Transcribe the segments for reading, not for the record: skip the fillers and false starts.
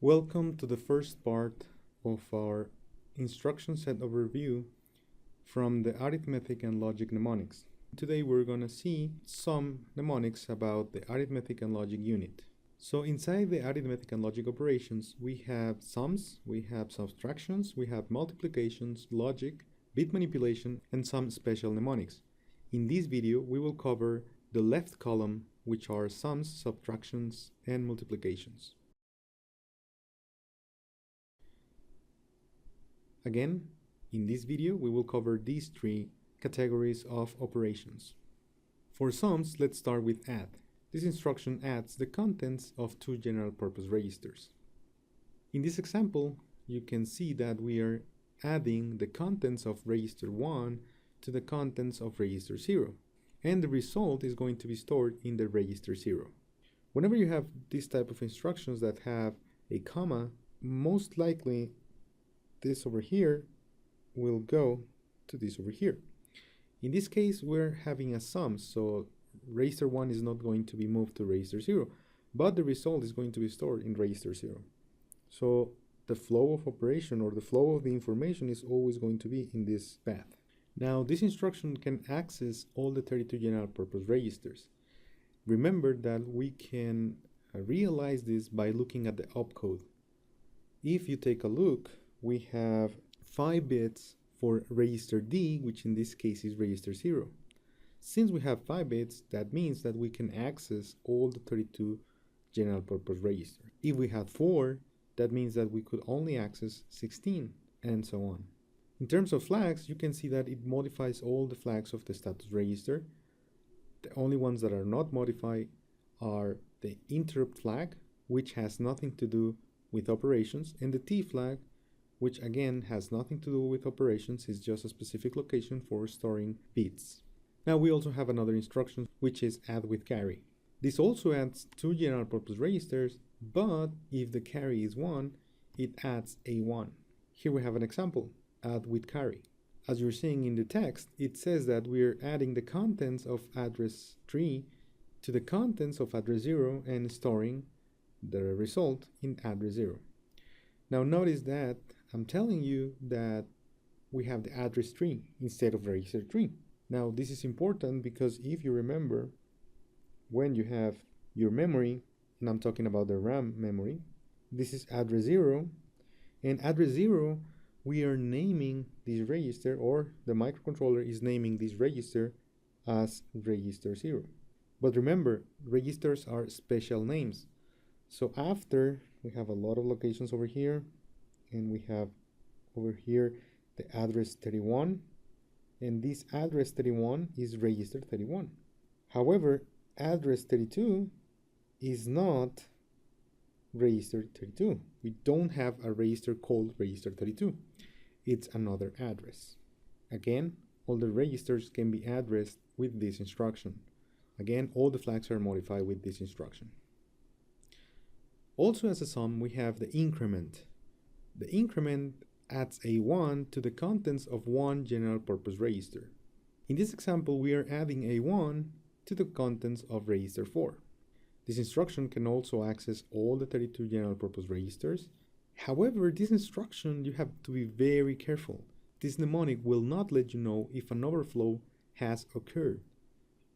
Welcome to the first part of our instruction set overview from the arithmetic and logic mnemonics. Today we're going to see some mnemonics about the arithmetic and logic unit. So inside the arithmetic and logic operations, we have sums, we have subtractions, we have multiplications, logic, bit manipulation, and some special mnemonics. In this video, we will cover the left column, which are sums, subtractions, and multiplications. Again, in this video, we will cover these three categories of operations. For sums, let's start with add. This instruction adds the contents of two general purpose registers. In this example, you can see that we are adding the contents of register 1 to the contents of register 0, and the result is going to be stored in the register 0. Whenever you have this type of instructions that have a comma, most likely this over here will go to this over here. In this case, we're having a sum, so register 1 is not going to be moved to register 0, but the result is going to be stored in register 0. So the flow of operation or the flow of the information is always going to be in this path. Now, this instruction can access all the 32 general purpose registers. Remember that we can realize this by looking at the opcode. If you take a look, we have 5 bits for register D, which in this case is register 0. Since we have 5 bits, that means that we can access all the 32 general purpose registers. If we had 4, that means that we could only access 16, and so on. In terms of flags, you can see that it modifies all the flags of the status register. The only ones that are not modified are the interrupt flag, which has nothing to do with operations, and the T flag, which again has nothing to do with operations, is just a specific location for storing bits. Now we also have another instruction, which is add with carry. This also adds two general purpose registers, but if the carry is 1, it adds a 1. Here we have an example, add with carry. As you're seeing in the text, it says that we're adding the contents of address 3 to the contents of address 0 and storing the result in address 0. Now notice that I'm telling you that we have the address 3 instead of register 3. Now this is important because if you remember, when you have your memory, and I'm talking about the RAM memory, this is address 0, and address 0, we are naming this register, or the microcontroller is naming this register as register 0. But remember, registers are special names. So after, we have a lot of locations over here, and we have over here the address 31, and this address 31 is register 31. However, address 32 is not register 32. We don't have a register called register 32. It's another address. Again, all the registers can be addressed with this instruction. Again, all the flags are modified with this instruction. Also as a sum, we have the increment. The increment adds a 1 to the contents of one general purpose register. In this example, we are adding a 1 to the contents of register 4. This instruction can also access all the 32 general purpose registers. However, this instruction, you have to be very careful. This mnemonic will not let you know if an overflow has occurred.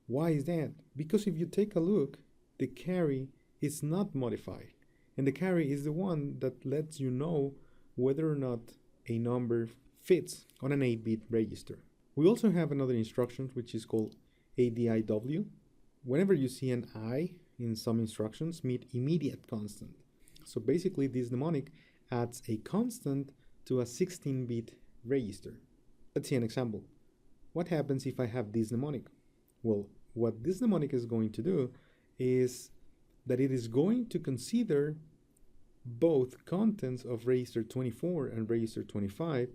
Why is that? Because if you take a look, the carry is not modified, and the carry is the one that lets you know whether or not a number fits on an 8-bit register. We also have another instruction which is called ADIW. Whenever you see an I in some instructions, mean immediate constant. So basically this mnemonic adds a constant to a 16-bit register. Let's see an example. What happens if I have this mnemonic? Well, what this mnemonic is going to do is that it is going to consider both contents of register 24 and register 25,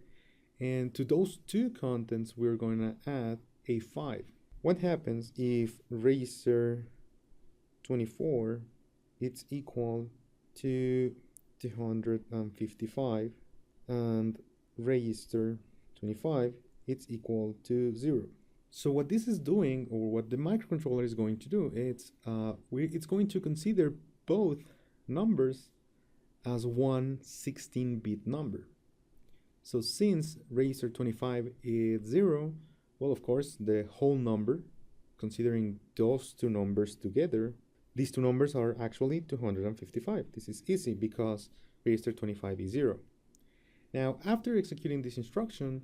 and to those two contents we're going to add a 5. What happens if register 24 it's equal to 255 and register 25 it's equal to 0? So what this is doing, or what the microcontroller is going to do, it's going to consider both numbers as one 16-bit number. So since register 25 is 0, well, of course, the whole number, considering those two numbers together, these two numbers are actually 255. This is easy because register 25 is 0. Now, after executing this instruction,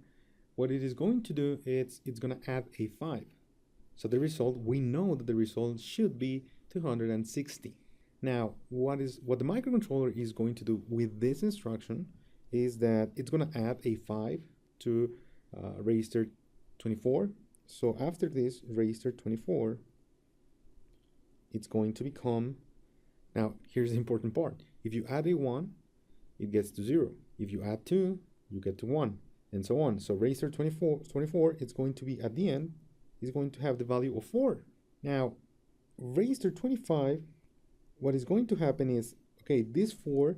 what it is going to do is it's going to add a 5. So the result, we know that the result should be 260. Now, what the microcontroller is going to do with this instruction is that it's going to add a 5 to register 24. So after this, register 24, it's going to become, now here's the important part. If you add a 1, it gets to 0. If you add 2, you get to 1, and so on. So register 24, it's going to be at the end, is going to have the value of 4. Now, register 25, what is going to happen is, okay, this 4,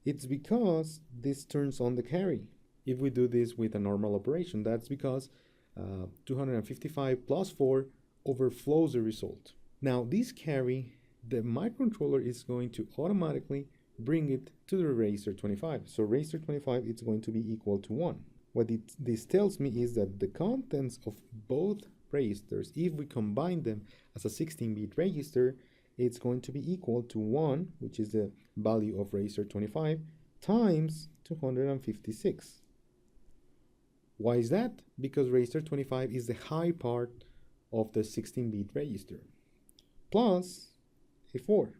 it's because this turns on the carry. If we do this with a normal operation, that's because 255 plus 4 overflows the result. Now, this carry, the microcontroller is going to automatically bring it to the register 25. So register 25 is going to be equal to 1. What this tells me is that the contents of both registers, if we combine them as a 16-bit register, it's going to be equal to 1, which is the value of register 25, times 256. Why is that? Because register 25 is the high part of the 16-bit register, plus a 4.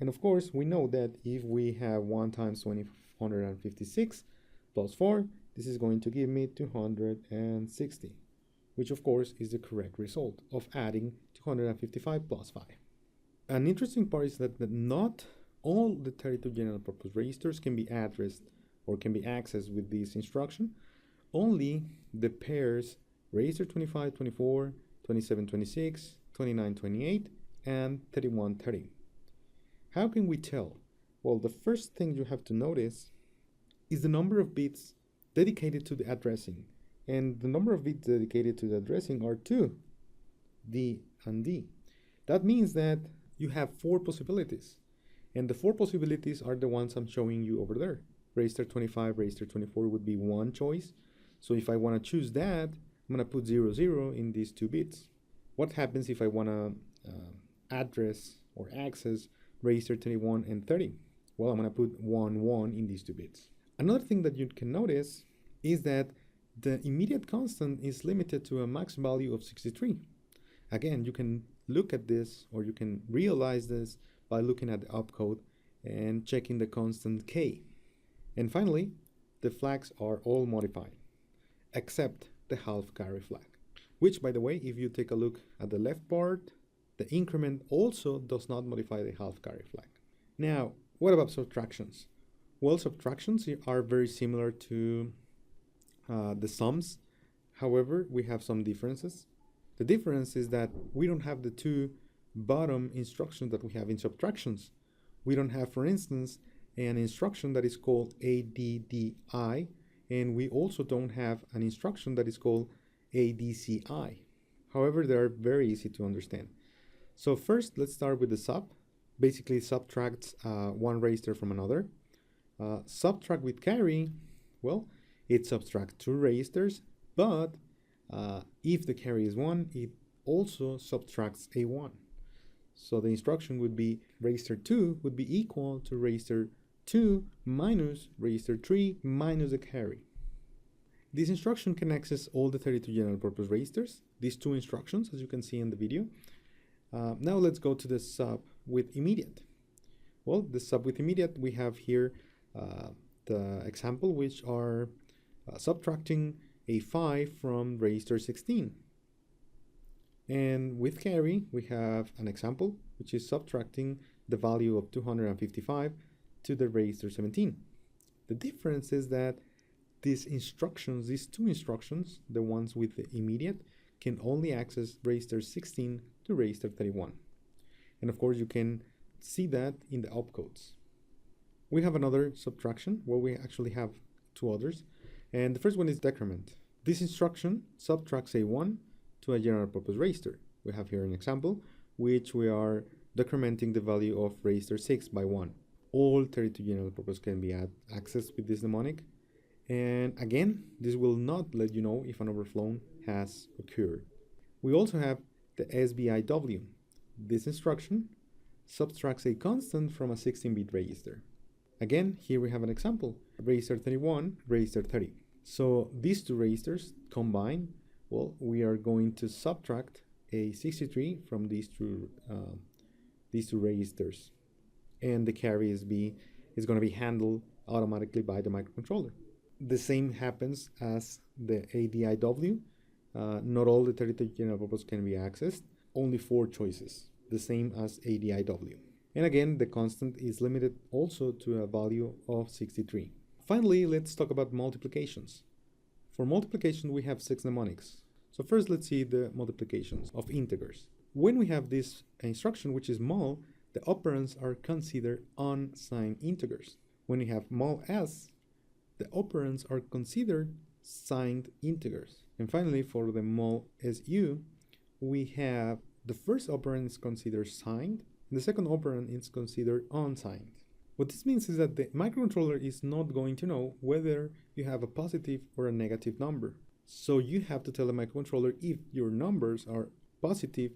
And of course, we know that if we have 1 times 256 plus 4, this is going to give me 260, which of course is the correct result of adding 255 plus 5. An interesting part is that not all the 32 general purpose registers can be addressed or can be accessed with this instruction. Only the pairs register 25, 24, 27, 26, 29, 28, and 31, 30. How can we tell? Well, the first thing you have to notice is the number of bits dedicated to the addressing. And the number of bits dedicated to the addressing are 2, D and D. That means that you have 4 possibilities. And the 4 possibilities are the ones I'm showing you over there. Register 25, register 24 would be one choice. So if I want to choose that, I'm going to put 0, 0 in these 2 bits. What happens if I want to address or access register 21 and 30? Well, I'm going to put 1, 1 in these 2 bits. Another thing that you can notice is that the immediate constant is limited to a max value of 63. Again, you can look at this, or you can realize this by looking at the opcode and checking the constant k. And finally, the flags are all modified, except the half carry flag, which, by the way, if you take a look at the left part, the increment also does not modify the half carry flag. Now, what about subtractions? Well, subtractions are very similar to the sums. However, we have some differences. The difference is that we don't have the 2 bottom instructions that we have in subtractions. We don't have, for instance, an instruction that is called ADDI, and we also don't have an instruction that is called ADCI. However, they are very easy to understand. So first, let's start with the sub. Basically, subtracts one register from another. Subtract with carry, well, it subtracts 2 registers, but if the carry is 1, it also subtracts a 1. So the instruction would be register 2 would be equal to register 2 minus register 3 minus the carry. This instruction can access all the 32 general purpose registers, these 2 instructions, as you can see in the video. Now let's go to the sub with immediate. Well, the sub with immediate, we have here the example, which are subtracting a 5 from register 16. And with carry, we have an example, which is subtracting the value of 255 to the register 17. The difference is that these instructions, these 2 instructions, the ones with the immediate, can only access register 16 to register 31. And of course, you can see that in the opcodes. We have another subtraction. Well, we actually have 2 others. And the first one is decrement. This instruction subtracts a 1 to a general purpose register. We have here an example, which we are decrementing the value of register 6 by 1. all 32 general purpose can be accessed with this mnemonic. And again, this will not let you know if an overflow has occurred. We also have the SBIW. This instruction subtracts a constant from a 16-bit register. Again, here we have an example, register 31, register 30. So these two registers combined, well, we are going to subtract a 63 from these two registers. And the carry is going to be handled automatically by the microcontroller. The same happens as the ADIW. Not all the 32 general purpose can be accessed, only 4 choices, the same as ADIW. And again, the constant is limited also to a value of 63. Finally, let's talk about multiplications. For multiplication, we have 6 mnemonics. So first, let's see the multiplications of integers. When we have this instruction, which is mul, the operands are considered unsigned integers. When we have MULS, the operands are considered signed integers. And finally, for the MULSU, we have the first operand is considered signed, and the second operand is considered unsigned. What this means is that the microcontroller is not going to know whether you have a positive or a negative number. So you have to tell the microcontroller if your numbers are positive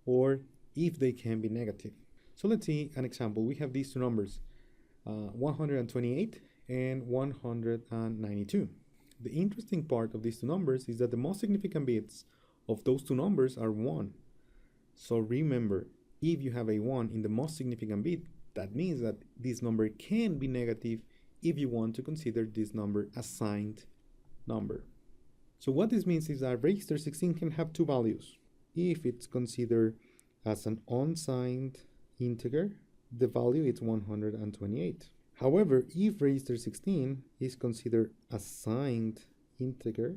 or if they can be negative. So let's see an example. We have these two numbers, 128 and 192. The interesting part of these two numbers is that the most significant bits of those two numbers are 1. So remember, if you have a 1 in the most significant bit, that means that this number can be negative if you want to consider this number a signed number. So what this means is that register 16 can have 2 values. If it's considered as an unsigned integer, the value is 128. However, if register 16 is considered a signed integer,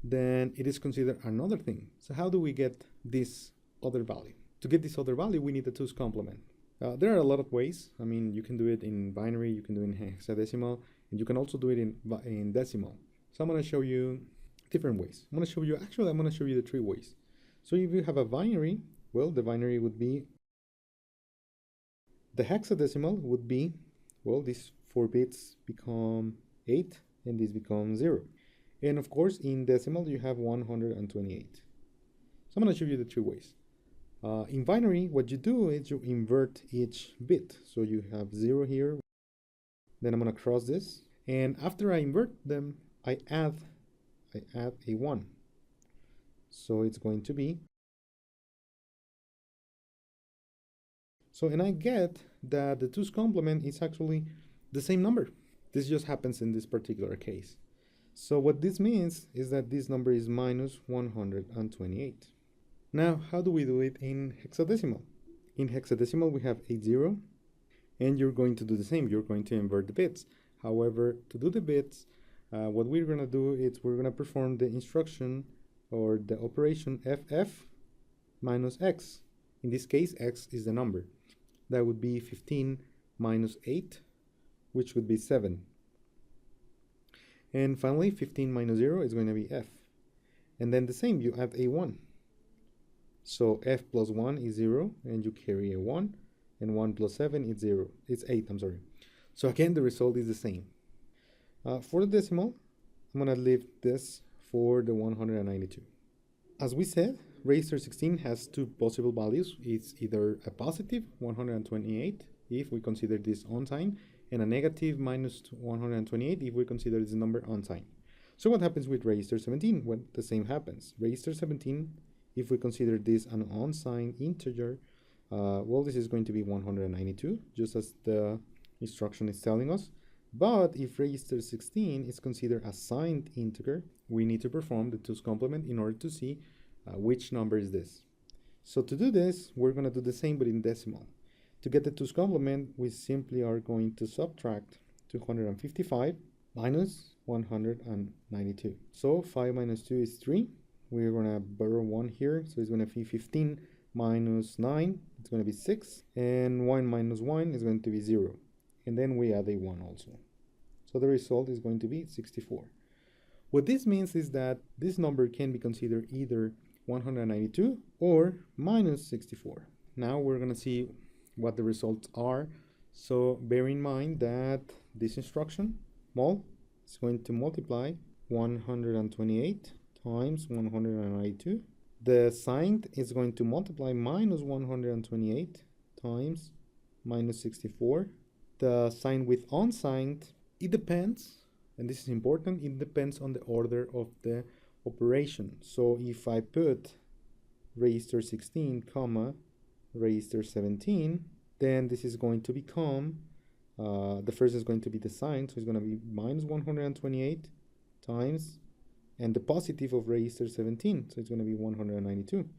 then it is considered another thing. So how do we get this other value? To get this other value, we need the 2's complement. There are a lot of ways. I mean, you can do it in binary, you can do it in hexadecimal, and you can also do it in decimal. So I'm going to show you different ways. I'm going to show you the 3 ways. So if you have a binary, well, the binary would be, the hexadecimal would be, well, these 4 bits become 8 and this becomes 0. And of course, in decimal, you have 128. So I'm going to show you the 3 ways. In binary, what you do is you invert each bit. So you have 0 here. Then I'm going to cross this. And after I invert them, I add a 1. So it's going to be. So, and I get that the 2's complement is actually the same number. This just happens in this particular case. So what this means is that this number is minus 128. Now, how do we do it in hexadecimal? In hexadecimal, we have a 0, and you're going to do the same. You're going to invert the bits. However, to do the bits, what we're going to do is we're going to perform the instruction or the operation FF minus X. In this case, X is the number. That would be 15 minus 8, which would be 7. And finally, 15 minus 0 is going to be F. And then the same, you add a 1. So F plus 1 is 0, and you carry a 1. And 1 plus 7 is 0. It's 8, I'm sorry. So again, the result is the same. For the decimal, I'm going to leave this for the 192. As we said, register 16 has 2 possible values. It's either a positive 128 if we consider this unsigned, and a negative minus 128 if we consider this number unsigned. So what happens with register 17? Well, the same happens. Register 17, if we consider this an unsigned integer, well, this is going to be 192, just as the instruction is telling us. But if register 16 is considered a signed integer, we need to perform the 2's complement in order to see which number is this. So to do this, we're going to do the same but in decimal. To get the 2's complement, we simply are going to subtract 255 minus 192. So 5 minus 2 is 3. We're going to borrow 1 here, so it's going to be 15 minus 9, it's going to be 6. And 1 minus 1 is going to be 0. And then we add a 1 also. So the result is going to be 64. What this means is that this number can be considered either 192 or minus 64. Now we're going to see what the results are So bear in mind that this instruction, mul, is going to multiply 128 times 192. The signed is going to multiply minus 128 times minus 64. The sign with unsigned, it depends, and this is important, it depends on the order of the operation. So if I put register 16, comma, register 17, then this is going to become, the first is going to be the sign, so it's going to be minus 128 times, and the positive of register 17, so it's going to be 192.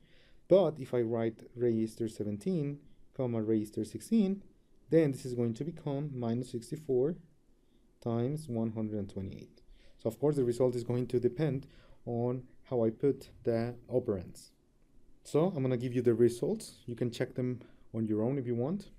But if I write register 17, comma, register 16, then this is going to become minus 64 times 128. So of course the result is going to depend on how I put the operands. So I'm going to give you the results. You can check them on your own if you want.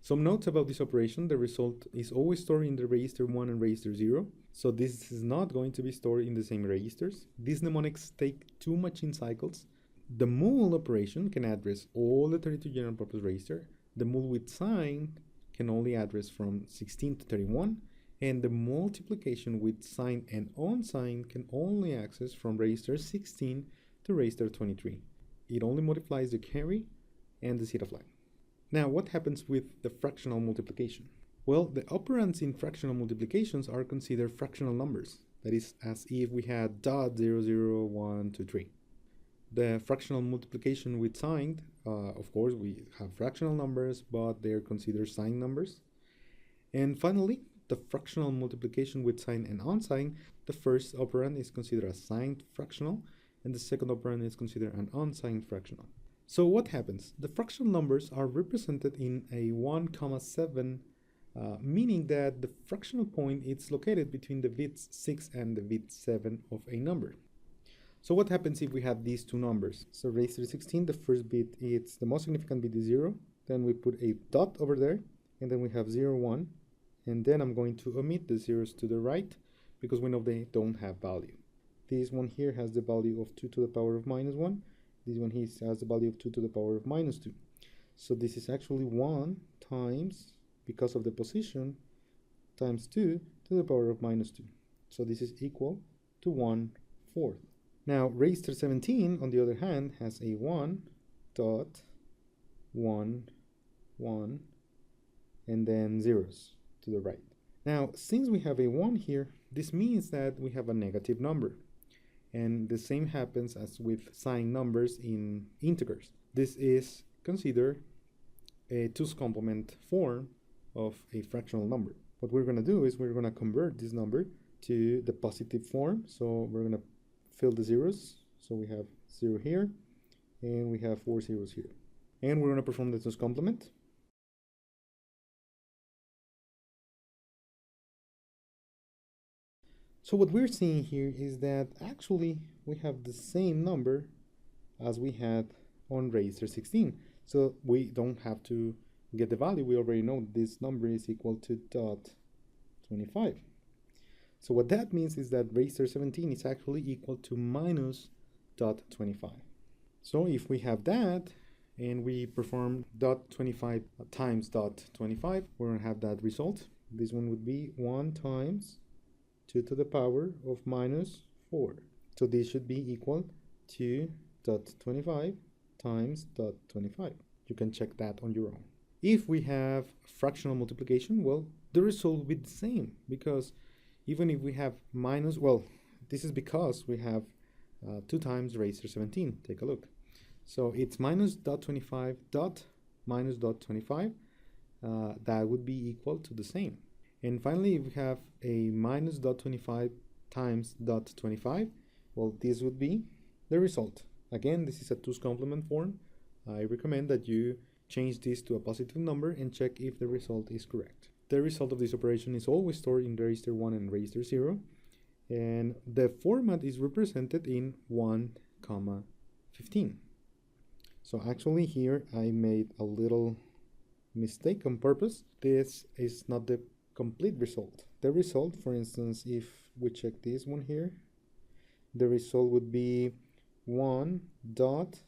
Some notes about this operation: the result is always stored in the register 1 and register 0. So this is not going to be stored in the same registers. These mnemonics take 2 machine cycles. The MUL operation can address all the 32 general purpose register. The MUL with sign can only address from 16 to 31. And the multiplication with sign and unsigned can only access from register 16 to register 23. It only multiplies the carry and the zeta flag. Now, what happens with the fractional multiplication? Well, the operands in fractional multiplications are considered fractional numbers. That is, as if we had dot 0, 0, 1, 2, 3. The fractional multiplication with signed, of course, we have fractional numbers, but they're considered signed numbers. And finally, the fractional multiplication with sign and unsigned, the first operand is considered a signed fractional, and the second operand is considered an unsigned fractional. So what happens? The fractional numbers are represented in a 1, 7, meaning that the fractional point is located between the bits 6 and the bit 7 of a number. So what happens if we have these two numbers? So register 16, the first bit, it's the most significant bit is 0. Then we put a dot over there, and then we have 0, 1. And then I'm going to omit the zeros to the right because we know they don't have value. This one here has the value of 2 to the power of minus 1. This one here has the value of 2 to the power of minus 2. So this is actually 1 times, because of the position, times 2 to the power of minus 2. So this is equal to 1/4. Now, register 17, on the other hand, has a 1 dot 1, 1, and then zeros to the right. Now, since we have a 1 here, this means that we have a negative number. And the same happens as with signed numbers in integers. This is considered a 2's complement form of a fractional number. What we're going to do is we're going to convert this number to the positive form. So we're going to fill the zeros. So we have 0 here, and we have 4 zeros here. And we're going to perform the 2's complement. So what we're seeing here is that actually we have the same number as we had on register 16. So we don't have to get the value. We already know this number is equal to dot 25. So what that means is that register 17 is actually equal to minus dot 25. So if we have that and we perform dot 25 times dot 25, we're going to have that result. This one would be 1 times 2 to the power of minus 4. So this should be equal to dot 25 times dot 25. You can check that on your own. If we have fractional multiplication, well, the result will be the same, because even if we have minus, well, this is because we have 2 times register 17. Take a look. So it's minus dot 25 dot minus dot 25. That would be equal to the same. And finally, if we have a minus dot 25 times dot 25, well, this would be the result. Again, this is a 2's complement form. I recommend that you change this to a positive number and check if the result is correct. The result of this operation is always stored in register 1 and register 0, and the format is represented in 1, 15. So actually here I made a little mistake on purpose. This is not the complete result. The result, for instance, if we check this one here, the result would be 1 dot,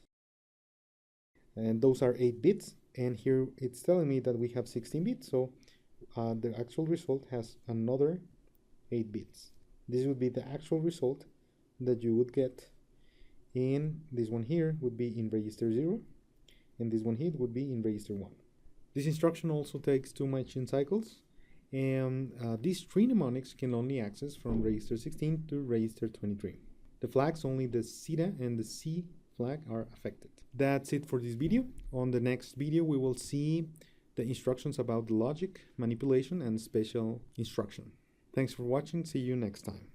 and those are 8 bits. And here it's telling me that we have 16 bits, so the actual result has another 8 bits. This would be the actual result that you would get. And this one here would be in register 0, and this one here would be in register 1. This instruction also takes 2 machine cycles, and these 3 mnemonics can only access from register 16 to register 23. The flags, only the zeta and the C flag are affected. That's it for this video. On the next video, we will see the instructions about the logic, manipulation, and special instruction. Thanks for watching. See you next time.